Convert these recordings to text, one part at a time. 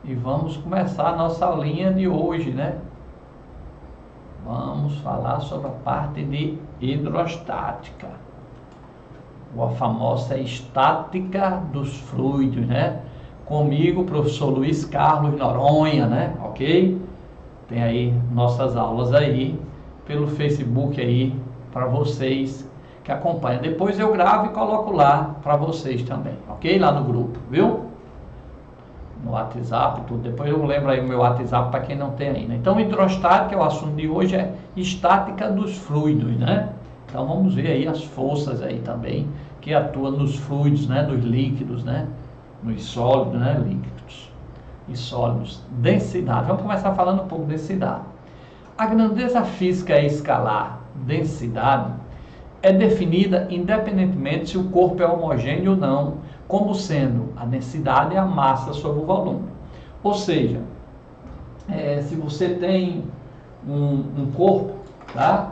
e vamos começar a nossa aulinha de hoje, né? Vamos falar sobre a parte de hidrostática, ou a famosa estática dos fluidos, né? Comigo, professor Luiz Carlos Noronha, né? Ok? Tem aí nossas aulas aí pelo Facebook aí para vocês que acompanham. Depois eu gravo e coloco lá para vocês também, ok? Lá no grupo, viu? No WhatsApp, tudo. Depois eu lembro aí o meu WhatsApp para quem não tem ainda. Então, hidrostática, o assunto de hoje é estática dos fluidos, né? Então, vamos ver aí as forças aí também que atuam nos fluidos, né? Nos líquidos, né? Nos sólidos, né? Líquidos e sólidos. Densidade. Vamos começar falando um pouco de densidade. A grandeza física escalar, densidade, é definida independentemente se o corpo é homogêneo ou não, como sendo a densidade e a massa sobre o volume. Ou seja, se você tem um corpo, tá?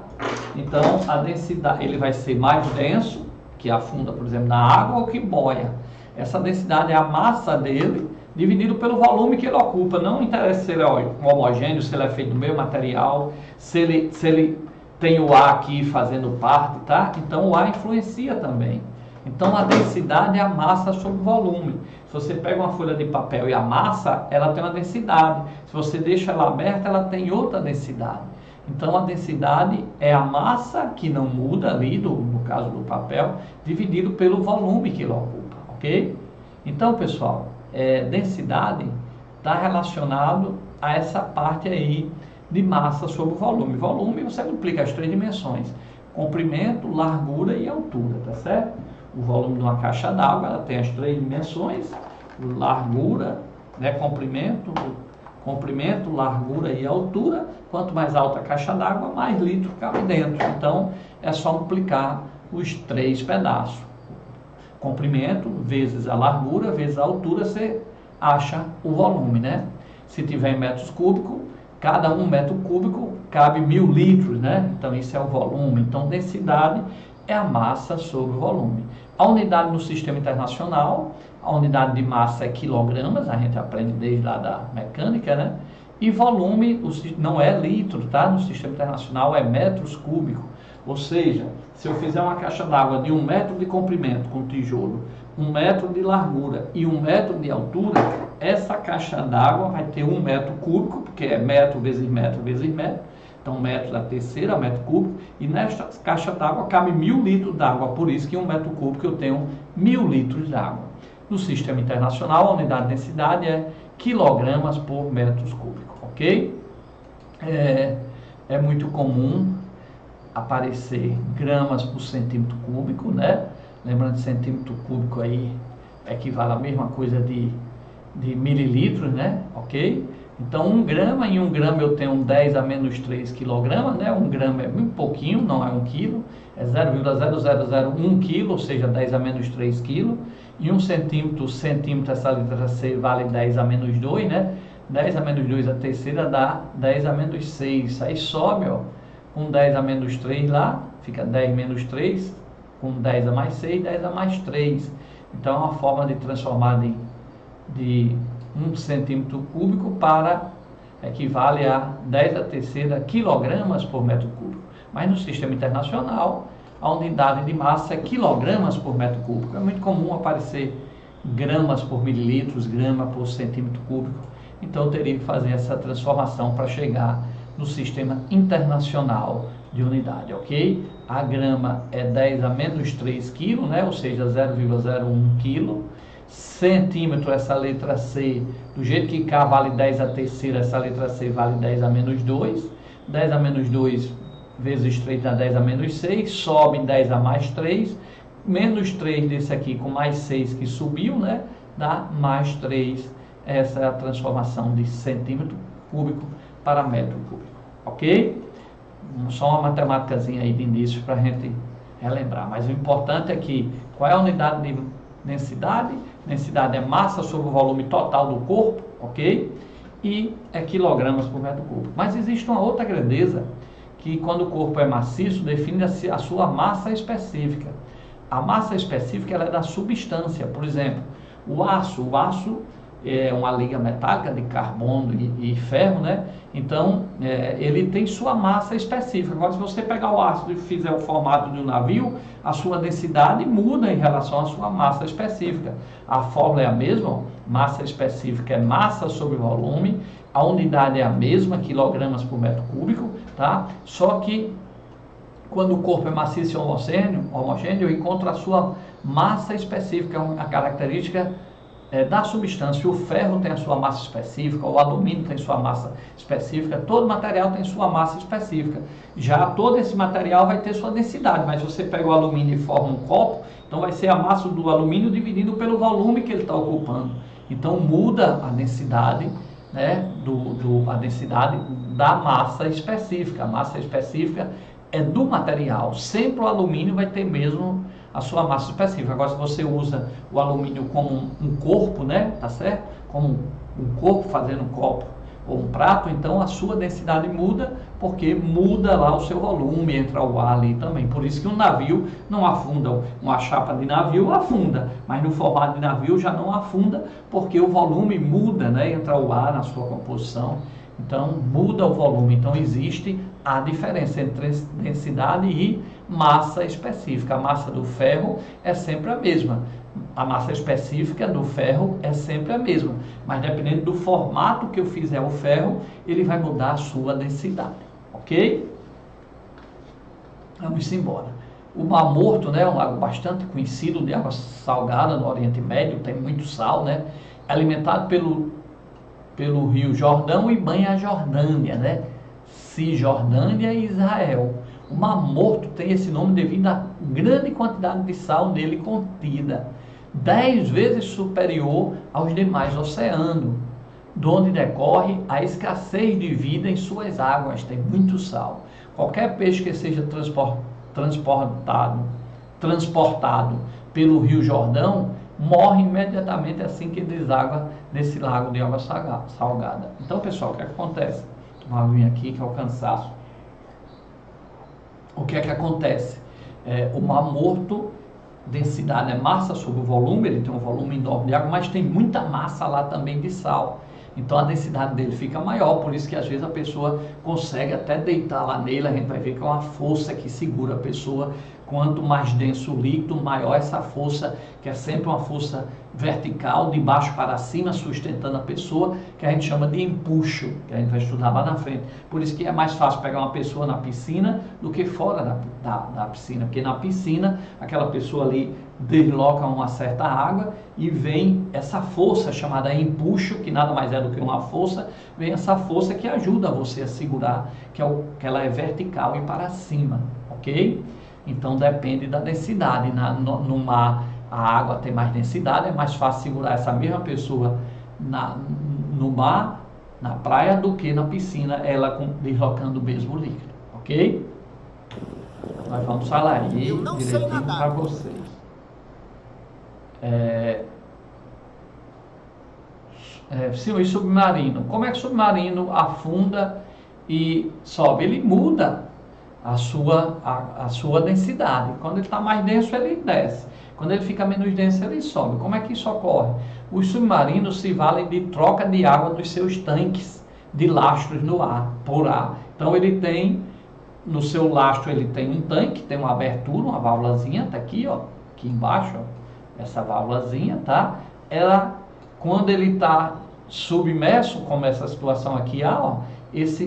Então a densidade, ele vai ser mais denso, que afunda, por exemplo, na água ou que boia. Essa densidade é a massa dele, dividido pelo volume que ele ocupa. Não interessa se ele é homogêneo, se ele é feito do mesmo material, se ele tem o ar aqui fazendo parte, tá? Então o ar influencia também. Então a densidade é a massa sobre o volume. Se você pega uma folha de papel e amassa, ela tem uma densidade. Se você deixa ela aberta, ela tem outra densidade. Então a densidade é a massa que não muda ali, no caso do papel, dividido pelo volume que ele ocupa, ok? Então, pessoal, densidade está relacionado a essa parte aí de massa sobre o volume. Volume você multiplica as três dimensões: comprimento, largura e altura, tá certo? O volume de uma caixa d'água, ela tem as três dimensões: largura, né, comprimento, largura e altura. Quanto mais alta a caixa d'água, mais litro cabe dentro. Então, é só multiplicar os três pedaços. Comprimento vezes a largura vezes a altura, você acha o volume, né? Se tiver em metros cúbicos, cada 1 metro cúbico cabe 1000 litros, né? Então, isso é o volume. Então, densidade é a massa sobre o volume. A unidade no sistema internacional, a unidade de massa é quilogramas, a gente aprende desde lá da mecânica, né? E volume não é litro, tá? No sistema internacional é metros cúbicos. Ou seja, se eu fizer uma caixa d'água de 1 metro de comprimento com tijolo, 1 metro de largura e 1 metro de altura, essa caixa d'água vai ter 1 metro cúbico, porque é metro vezes metro vezes metro. Então, metro da terceira, metro cúbico, e nesta caixa d'água cabe 1000 litros d'água, por isso que 1 metro cúbico eu tenho 1000 litros d'água. No sistema internacional, a unidade de densidade é quilogramas por metros cúbicos, ok? É muito comum aparecer gramas por centímetro cúbico, né? Lembrando que centímetro cúbico aí equivale à mesma coisa de mililitros, né? Ok? Então, 1 grama, em 1 grama eu tenho 10 a menos 3 quilogramas, né? 1 grama é muito pouquinho, não é 1 quilo, é 0,0001 quilo, ou seja, 10 a menos 3 quilos. E 1 centímetro, essa letra C vale 10 a menos 2, né? 10 a menos 2 a terceira dá 10 a menos 6. Aí sobe, ó, com 10 a menos 3 lá, fica 10 menos 3, com 10 a mais 6, 10 a mais 3. Então, é uma forma de transformar de 1 centímetro cúbico para, equivale a 10 a terceira quilogramas por metro cúbico. Mas no sistema internacional, a unidade de massa é quilogramas por metro cúbico. É muito comum aparecer gramas por mililitros, grama por centímetro cúbico. Então, eu teria que fazer essa transformação para chegar no sistema internacional de unidade, ok? A grama é 10 a menos 3 quilos, né? Ou seja, 0,01 quilo. Centímetro, essa letra C, do jeito que cá vale 10 a terceira, essa letra C vale 10 a menos 2. 10 a menos 2 vezes 3 dá 10 a menos 6, sobe 10 a mais 3, menos 3 desse aqui com mais 6 que subiu, né? Dá mais 3, essa é a transformação de centímetro cúbico para metro cúbico, ok? Só uma matemáticazinha aí de início para a gente relembrar, mas o importante é que, qual é a unidade de densidade? Densidade é massa sobre o volume total do corpo, ok? E é quilogramas por metro cúbico. Mas existe uma outra grandeza, que quando o corpo é maciço, define a sua massa específica. A massa específica ela é da substância. Por exemplo, o aço, é uma liga metálica de carbono e ferro, né? Então, ele tem sua massa específica. Agora, se você pegar o ácido e fizer o formato de um navio, a sua densidade muda em relação à sua massa específica. A fórmula é a mesma, massa específica é massa sobre volume, a unidade é a mesma, quilogramas por metro cúbico, tá? Só que quando o corpo é maciço e homogêneo, eu encontro a sua massa específica, a característica da substância. O ferro tem a sua massa específica, o alumínio tem sua massa específica, todo material tem sua massa específica. Já todo esse material vai ter sua densidade, mas se você pega o alumínio e forma um copo, então vai ser a massa do alumínio dividido pelo volume que ele está ocupando. Então muda a densidade, né, a densidade da massa específica. A massa específica é do material. Sempre o alumínio vai ter mesmo a sua massa específica. Agora, se você usa o alumínio como um corpo, né, tá certo? Como um corpo fazendo um copo ou um prato, então a sua densidade muda, porque muda lá o seu volume, entra o ar ali também. Por isso que um navio não afunda, uma chapa de navio afunda, mas no formato de navio já não afunda, porque o volume muda, né, entra o ar na sua composição. Então, muda o volume. Então, existe a diferença entre densidade e massa específica. A massa do ferro é sempre a mesma. A massa específica do ferro é sempre a mesma. Mas, dependendo do formato que eu fizer o ferro, ele vai mudar a sua densidade. Ok? Vamos embora. O Mar Morto, né, é um lago bastante conhecido, de água salgada no Oriente Médio, tem muito sal, né? É alimentado pelo rio Jordão e banha a Jordânia, né? Cisjordânia e Israel. O Mar Morto tem esse nome devido à grande quantidade de sal nele contida, 10 vezes superior aos demais oceanos, de onde decorre a escassez de vida em suas águas, tem muito sal. Qualquer peixe que seja transportado pelo rio Jordão morre imediatamente assim que deságua nesse lago de água salgada. Então, pessoal, o que acontece? Tomar uma aguinha aqui, que é o cansaço. O que é que acontece? O Mar Morto, densidade é massa sobre o volume, ele tem um volume enorme de água, mas tem muita massa lá também de sal. Então a densidade dele fica maior, por isso que às vezes a pessoa consegue até deitar lá nele, a gente vai ver que é uma força que segura a pessoa. Quanto mais denso o líquido, maior essa força, que é sempre uma força vertical, de baixo para cima, sustentando a pessoa, que a gente chama de empuxo, que a gente vai estudar lá na frente. Por isso que é mais fácil pegar uma pessoa na piscina do que fora da piscina, porque na piscina, aquela pessoa ali desloca uma certa água e vem essa força chamada empuxo, que nada mais é do que uma força, vem essa força que ajuda você a segurar, que ela é vertical e para cima, ok? Então depende da densidade. No mar a água tem mais densidade, é mais fácil segurar essa mesma pessoa no mar, na praia, do que na piscina, ela deslocando o mesmo líquido, ok? Nós vamos falar aí direitinho para vocês. Sim, o submarino. Como é que o submarino afunda e sobe? Ele muda a sua densidade. Quando ele está mais denso, ele desce. Quando ele fica menos denso, ele sobe. Como é que isso ocorre? Os submarinos se valem de troca de água dos seus tanques de lastros no ar, por ar. Então ele tem, no seu lastro ele tem um tanque, tem uma abertura, uma válvulazinha, tá aqui, ó, aqui embaixo, ó, essa válvulazinha, tá? Quando ele está submerso, como essa situação aqui, ó,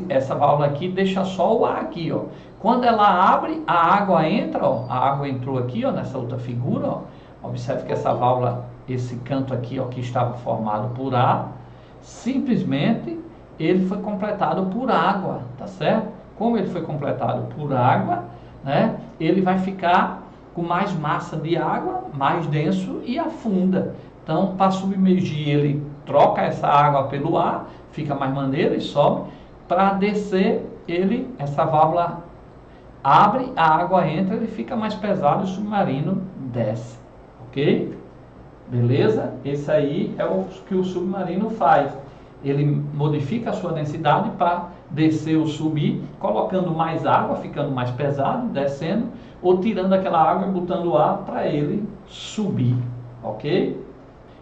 essa válvula aqui deixa só o ar aqui, ó. Quando ela abre, a água entra, ó, a água entrou aqui, ó, nessa outra figura, ó. Observe que essa válvula, esse canto aqui, ó, que estava formado por ar, simplesmente ele foi completado por água, tá certo? Como ele foi completado por água, né, ele vai ficar com mais massa de água, mais denso e afunda. Então, para submergir, ele troca essa água pelo ar, fica mais maneiro e sobe. Para descer, essa válvula abre, a água entra, ele fica mais pesado e o submarino desce, ok? Beleza? Esse aí é o que o submarino faz. Ele modifica a sua densidade para descer ou subir, colocando mais água, ficando mais pesado, descendo, ou tirando aquela água e botando ar para ele subir, ok?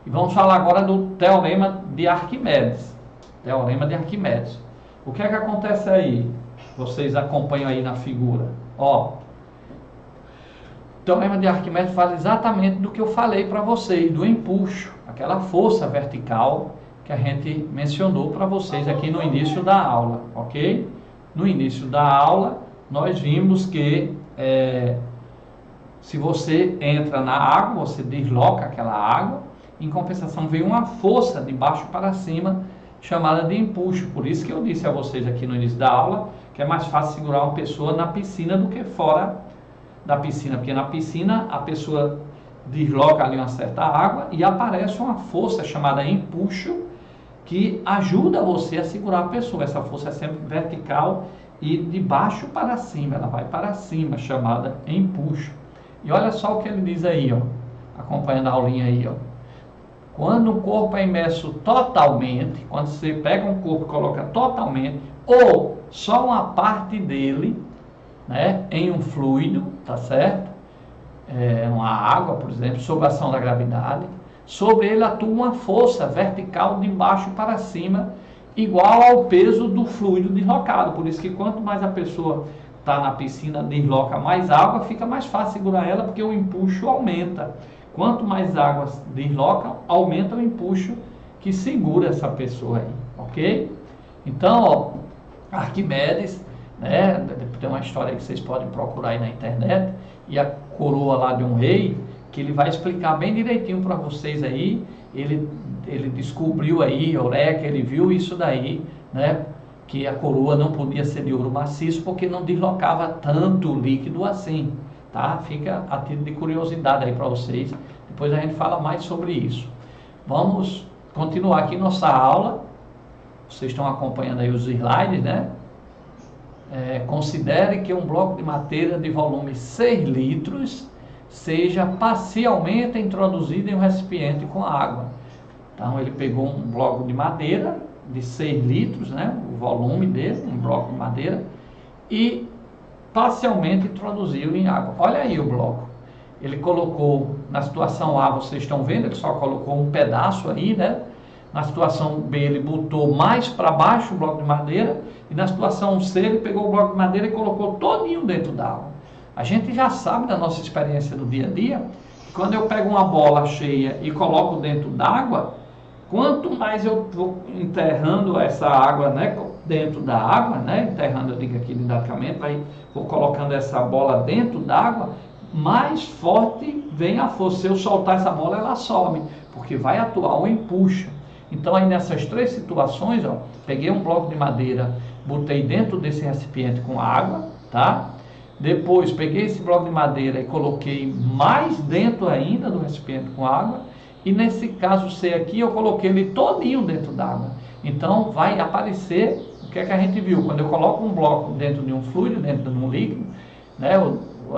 E vamos falar agora do Teorema de Arquimedes. Teorema de Arquimedes. O que é que acontece aí? Vocês acompanham aí na figura. Ó, o Teorema de Arquimedes fala exatamente do que eu falei para vocês, do empuxo, aquela força vertical que a gente mencionou para vocês aqui no início da aula, ok? No início da aula, nós vimos que se você entra na água, você desloca aquela água, em compensação vem uma força de baixo para cima, chamada de empuxo. Por isso que eu disse a vocês aqui no início da aula, que é mais fácil segurar uma pessoa na piscina do que fora da piscina, porque na piscina a pessoa desloca ali uma certa água e aparece uma força chamada empuxo, que ajuda você a segurar a pessoa. Essa força é sempre vertical e de baixo para cima, ela vai para cima, chamada empuxo. E olha só o que ele diz aí, ó, acompanhando a aulinha aí, ó. Quando o corpo é imerso totalmente, quando você pega um corpo e coloca totalmente, ou só uma parte dele, né, em um fluido, tá certo? Uma água, por exemplo, sob a ação da gravidade, sobre ele atua uma força vertical de baixo para cima, igual ao peso do fluido deslocado. Por isso que quanto mais a pessoa está na piscina, desloca mais água, fica mais fácil segurar ela, porque o empuxo aumenta. Quanto mais águas deslocam, aumenta o empuxo que segura essa pessoa aí, ok? Então, ó, Arquimedes, né, tem uma história que vocês podem procurar aí na internet, e a coroa lá de um rei, que ele vai explicar bem direitinho para vocês aí. Ele descobriu aí, Eureka, ele viu isso daí, né, que a coroa não podia ser de ouro maciço, porque não deslocava tanto líquido assim, tá? Fica a título de curiosidade aí para vocês, depois a gente fala mais sobre isso. Vamos continuar aqui nossa aula, vocês estão acompanhando aí os slides, né? Considere que um bloco de madeira de volume 6 litros seja parcialmente introduzido em um recipiente com água. Então ele pegou um bloco de madeira de 6 litros, né, o volume dele, um bloco de madeira, e parcialmente introduziu em água. Olha aí o bloco. Ele colocou, na situação A, vocês estão vendo, ele só colocou um pedaço aí, né? Na situação B, ele botou mais para baixo o bloco de madeira, e na situação C, ele pegou o bloco de madeira e colocou todinho dentro d'água. A gente já sabe da nossa experiência do dia a dia, que quando eu pego uma bola cheia e coloco dentro d'água, quanto mais eu vou enterrando essa água, né, dentro da água, né, enterrando, eu digo aqui didaticamente, vou colocando essa bola dentro d'água, mais forte vem a força. Se eu soltar essa bola, ela some, porque vai atuar um empuxo. Então aí nessas três situações, ó, peguei um bloco de madeira, botei dentro desse recipiente com água, tá? Depois peguei esse bloco de madeira e coloquei mais dentro ainda do recipiente com água, e nesse caso C aqui eu coloquei ele todinho dentro d'água. Então vai aparecer o que é que a gente viu, quando eu coloco um bloco dentro de um fluido, dentro de um líquido, né,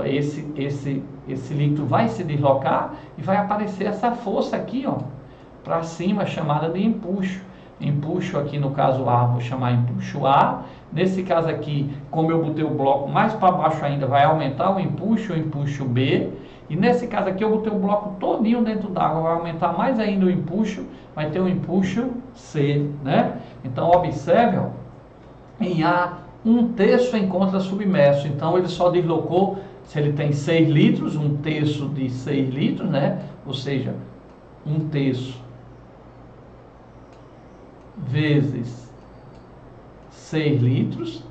esse líquido vai se deslocar e vai aparecer essa força aqui, ó, para cima, chamada de empuxo. Empuxo aqui no caso A, vou chamar empuxo A. Nesse caso aqui, como eu botei o bloco mais para baixo ainda, vai aumentar o empuxo B. E nesse caso aqui eu botei o bloco todinho dentro d'água, vai aumentar mais ainda o empuxo, vai ter o empuxo C, né? Então observe, ó, em A, 1/3 encontra submerso. Então ele só deslocou, se ele tem 6 litros, 1/3 de 6 litros, né? Ou seja, 1/3 vezes 6 litros,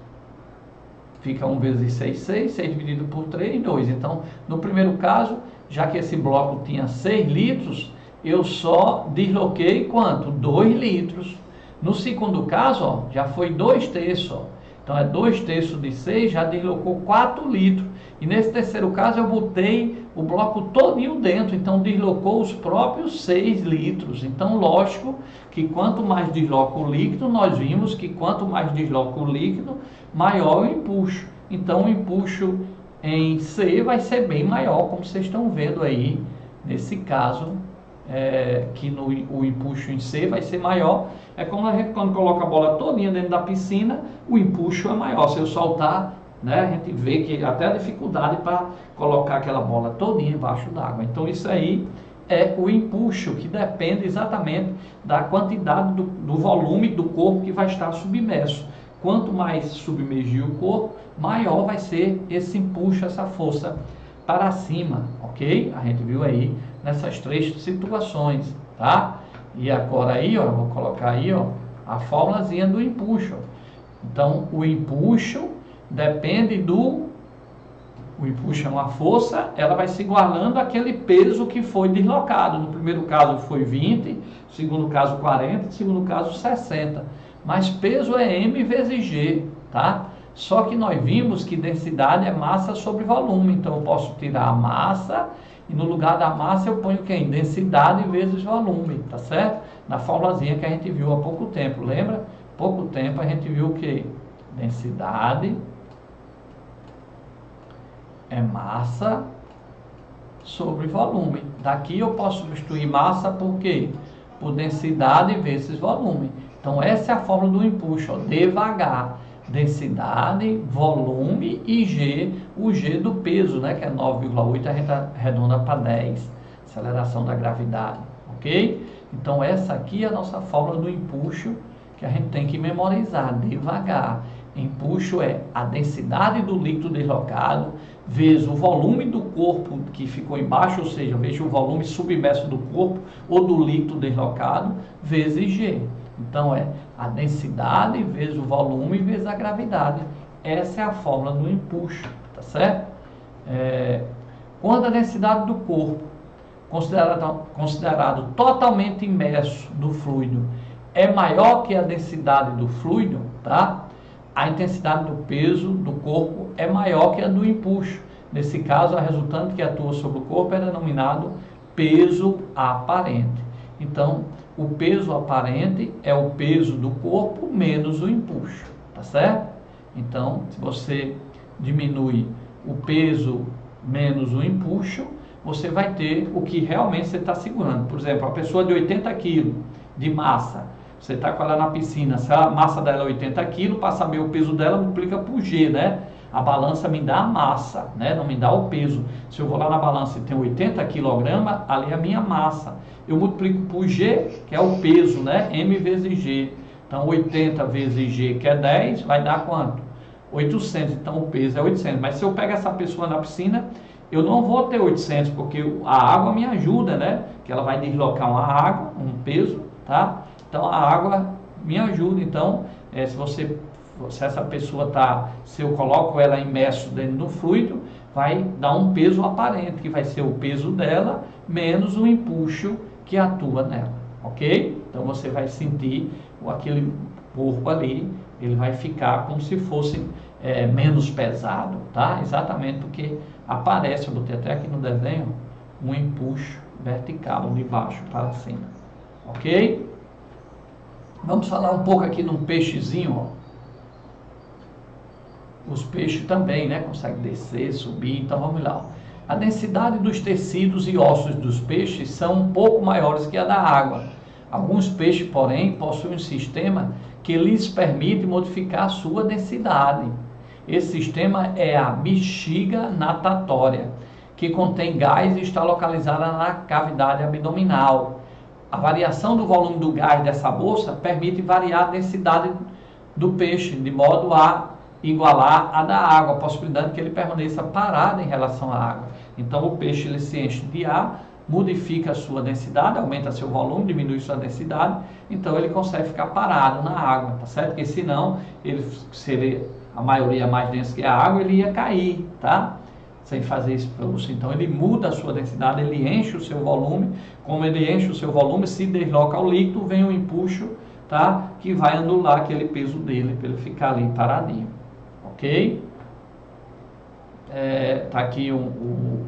fica 1 vezes 6, 6 dividido por 3, 2. Então, no primeiro caso, já que esse bloco tinha 6 litros, eu só desloquei quanto? 2 litros. No segundo caso, ó, já foi 2/3, ó. Então, é 2/3 de 6, já deslocou 4 litros. E nesse terceiro caso, eu botei o bloco todinho dentro, então deslocou os próprios 6 litros. Então, lógico que quanto mais desloca o líquido, nós vimos que quanto mais desloca o líquido, maior o empuxo. Então, o empuxo em C vai ser bem maior, como vocês estão vendo aí, nesse caso, que o empuxo em C vai ser maior. É como a gente quando coloca a bola todinha dentro da piscina, o empuxo é maior. Se eu soltar, né, a gente vê que até a dificuldade para colocar aquela bola todinha embaixo d'água. Então isso aí é o empuxo, que depende exatamente da quantidade do volume do corpo que vai estar submerso. Quanto mais submergir o corpo, maior vai ser esse empuxo, essa força para cima, ok? A gente viu aí nessas três situações, tá? E agora aí, ó, vou colocar aí, ó, a formulazinha do empuxo. Então, o empuxo depende do... O empuxo é uma força, ela vai se igualando àquele peso que foi deslocado. No primeiro caso foi 20, no segundo caso 40, no segundo caso 60. Mas peso é M vezes G, tá? Só que nós vimos que densidade é massa sobre volume. Então eu posso tirar a massa e no lugar da massa eu ponho quem? Densidade vezes volume, tá certo? Na formulazinha que a gente viu há pouco tempo, lembra? Pouco tempo a gente viu o que? Densidade é massa sobre volume. Daqui eu posso substituir massa por quê? Por densidade vezes volume. Então essa é a fórmula do empuxo, ó, devagar. Densidade, volume e G, o G do peso, né, que é 9,8, a gente arredonda para 10, aceleração da gravidade, ok? Então essa aqui é a nossa fórmula do empuxo, que a gente tem que memorizar devagar. Empuxo é a densidade do líquido deslocado vezes o volume do corpo que ficou embaixo, ou seja, vezes o volume submerso do corpo ou do líquido deslocado, vezes G. Então é a densidade vezes o volume vezes a gravidade. Essa é a fórmula do empuxo, tá certo? Quando a densidade do corpo, considerado totalmente imerso do fluido, é maior que a densidade do fluido, tá? A intensidade do peso do corpo é maior que a do empuxo. Nesse caso, a resultante que atua sobre o corpo é denominado peso aparente. Então, o peso aparente é o peso do corpo menos o empuxo, tá certo? Então, se você diminui o peso menos o empuxo, você vai ter o que realmente você está segurando. Por exemplo, a pessoa de 80 kg de massa, você está com ela na piscina, se a massa dela é 80 kg, para saber o peso dela, multiplica por G, né? A balança me dá a massa, né? Não me dá o peso. Se eu vou lá na balança e tem 80 kg, ali é a minha massa. Eu multiplico por G, que é o peso, né? M vezes G. Então, 80 vezes G, que é 10, vai dar quanto? 800. Então, o peso é 800. Mas se eu pego essa pessoa na piscina, eu não vou ter 800, porque a água me ajuda, né? Que ela vai deslocar uma água, um peso, tá? Então a água me ajuda. Então, se essa pessoa se eu coloco ela imerso dentro do fluido, vai dar um peso aparente, que vai ser o peso dela menos o empuxo que atua nela, ok? Então você vai sentir aquele corpo ali, ele vai ficar como se fosse menos pesado, tá? Exatamente porque aparece, eu botei até aqui no desenho, um empuxo vertical de baixo para cima, ok? Vamos falar um pouco aqui de um peixezinho, ó. Os peixes também, né, conseguem descer, subir, então vamos lá. A densidade dos tecidos e ossos dos peixes são um pouco maiores que a da água. Alguns peixes, porém, possuem um sistema que lhes permite modificar a sua densidade. Esse sistema é a bexiga natatória, que contém gás e está localizada na cavidade abdominal. A variação do volume do gás dessa bolsa permite variar a densidade do peixe, de modo a igualar a da água, a possibilidade que ele permaneça parado em relação à água. Então o peixe ele se enche de ar, modifica a sua densidade, aumenta seu volume, diminui sua densidade, então ele consegue ficar parado na água, tá certo? Porque senão, a maioria é mais densa que a água, ele ia cair, tá? Sem fazer expulso. Então ele muda a sua densidade, ele enche o seu volume. Como ele enche o seu volume, se desloca o líquido, vem um empuxo, tá? Que vai anular aquele peso dele, para ele ficar ali paradinho, ok? Tá aqui um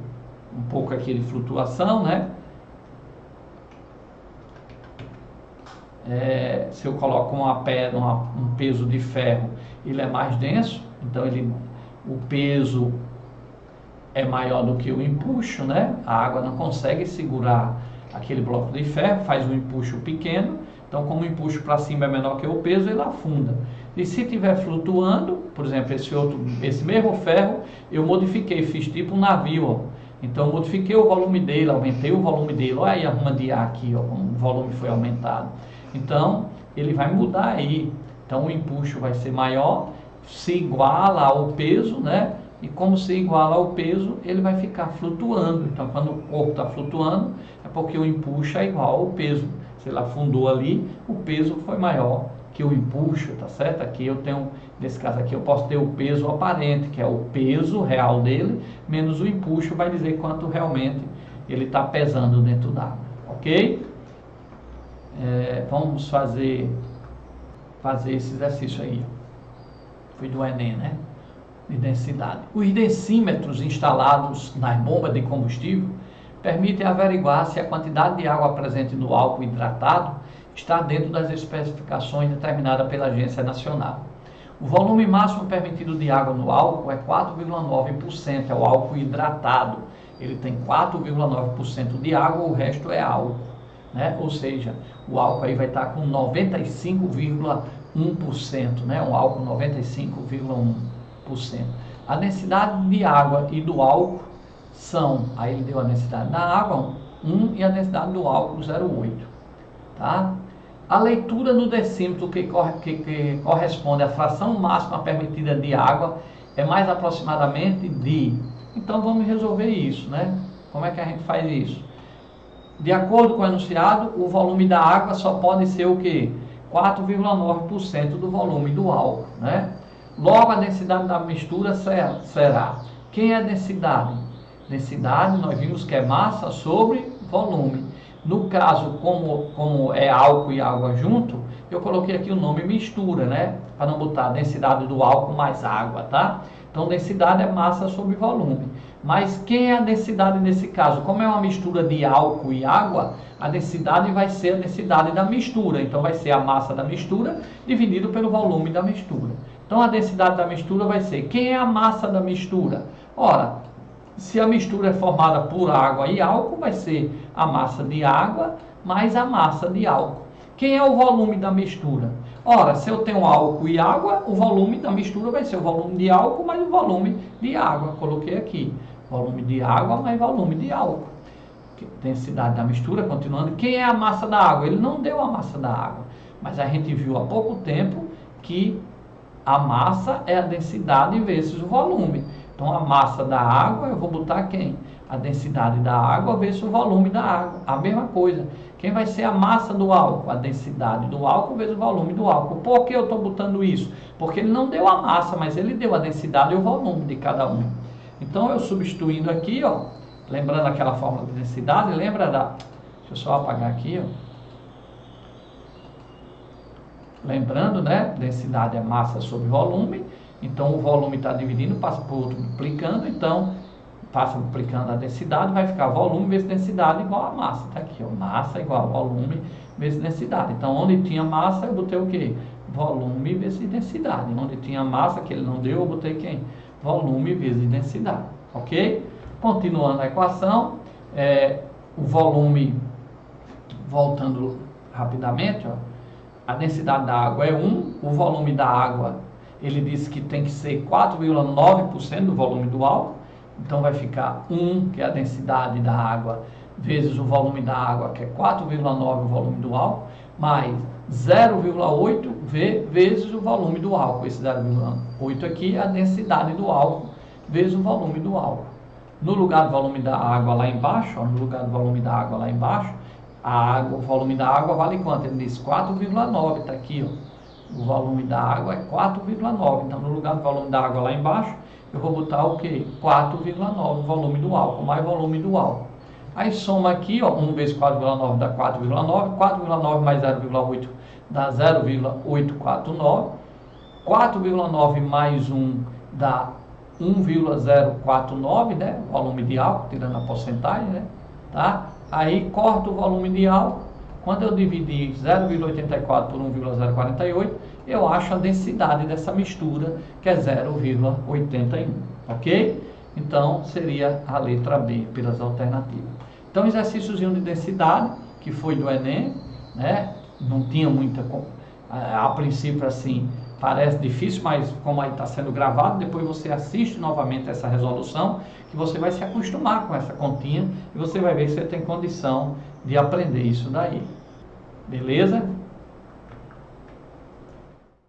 pouco aqui de flutuação, né? Se eu coloco uma pedra, um peso de ferro, ele é mais denso, então o peso é maior do que o empuxo, né? A água não consegue segurar aquele bloco de ferro, faz um empuxo pequeno, então como o empuxo para cima é menor que o peso, ele afunda. E se estiver flutuando, por exemplo, esse mesmo ferro, eu modifiquei, fiz tipo um navio, ó. Então eu modifiquei o volume dele, aumentei o volume dele. Olha aí a ruma de ar aqui, ó, como o volume foi aumentado. Então ele vai mudar aí. Então o empuxo vai ser maior, se iguala ao peso, né? E como se iguala ao peso, ele vai ficar flutuando. Então quando o corpo está flutuando, é porque o empuxo é igual ao peso. Se ele afundou ali, o peso foi maior que o empuxo, tá certo? Aqui eu tenho, nesse caso aqui, eu posso ter o peso aparente, que é o peso real dele, menos o empuxo, vai dizer quanto realmente ele está pesando dentro d'água, ok? Vamos fazer esse exercício aí. Foi do Enem, né? De densidade. Os densímetros instalados nas bombas de combustível permitem averiguar se a quantidade de água presente no álcool hidratado está dentro das especificações determinadas pela Agência Nacional. O volume máximo permitido de água no álcool é 4,9%, é o álcool hidratado. Ele tem 4,9% de água, o resto é álcool, né? Ou seja, o álcool aí vai estar com 95,1%, né? Um álcool 95,1%. A densidade de água e do álcool são, aí ele deu a densidade da água 1 e a densidade do álcool 0,8, tá? A leitura no decímetro que corresponde à fração máxima permitida de água é mais aproximadamente de... Então vamos resolver isso, né? Como é que a gente faz isso? De acordo com o enunciado, o volume da água só pode ser o quê? 4,9% do volume do álcool, né? Logo a densidade da mistura será... Quem é a densidade? Densidade, nós vimos que é massa sobre volume. No caso, como é álcool e água junto, eu coloquei aqui o nome mistura, né? Para não botar a densidade do álcool mais água, tá? Então, densidade é massa sobre volume. Mas quem é a densidade nesse caso? Como é uma mistura de álcool e água, a densidade vai ser a densidade da mistura. Então, vai ser a massa da mistura dividido pelo volume da mistura. Então, a densidade da mistura vai ser... Quem é a massa da mistura? Ora, se a mistura é formada por água e álcool, vai ser a massa de água mais a massa de álcool. Quem é o volume da mistura? Ora, se eu tenho álcool e água, o volume da mistura vai ser o volume de álcool mais o volume de água. Coloquei aqui, volume de água mais volume de álcool. Densidade da mistura, continuando. Quem é a massa da água? Ele não deu a massa da água, mas a gente viu há pouco tempo que a massa é a densidade vezes o volume. Então, a massa da água, eu vou botar quem? A densidade da água vezes o volume da água. A mesma coisa. Quem vai ser a massa do álcool? A densidade do álcool vezes o volume do álcool. Por que eu estou botando isso? Porque ele não deu a massa, mas ele deu a densidade e o volume de cada um. Então, eu substituindo aqui, ó, lembrando aquela fórmula de densidade, lembra da... Deixa eu só apagar aqui, ó. Lembrando, né? Densidade é massa sobre volume. Então, o volume está dividindo, passa por outro multiplicando. Então, passa multiplicando a densidade, vai ficar volume vezes densidade igual a massa. Está aqui, ó, massa igual a volume vezes densidade. Então, onde tinha massa, eu botei o quê? Volume vezes densidade. Onde tinha massa, que ele não deu, eu botei quem? Volume vezes densidade. Ok? Continuando a equação, o volume, voltando rapidamente, ó, a densidade da água é 1, o volume da água, ele disse que tem que ser 4,9% do volume do álcool, então vai ficar 1, que é a densidade da água, vezes o volume da água, que é 4,9 o volume do álcool, mais 0,8 vezes o volume do álcool. Esse 0,8 aqui é a densidade do álcool, vezes o volume do álcool. No lugar do volume da água lá embaixo, ó, no lugar do volume da água lá embaixo, o volume da água vale quanto? Ele diz 4,9, está aqui, ó. O volume da água é 4,9. Então, no lugar do volume da água lá embaixo, eu vou botar o quê? 4,9, o volume do álcool, mais volume do álcool. Aí soma aqui, ó, 1 vezes 4,9 dá 4,9, 4,9 mais 0,8 dá 0,849, 4,9 mais 1 dá 1,049, né? Volume de álcool, tirando a porcentagem, né? Tá? Aí corto o volume de álcool. Quando eu dividir 0,84 por 1,048, eu acho a densidade dessa mistura, que é 0,81, ok? Então, seria a letra B, pelas alternativas. Então, exercíciozinho de densidade, que foi do Enem, né? Não tinha muita... A princípio, assim, Parece difícil, mas como aí está sendo gravado, depois você assiste novamente essa resolução, que você vai se acostumar com essa continha e você vai ver que você tem condição de aprender isso daí. Beleza?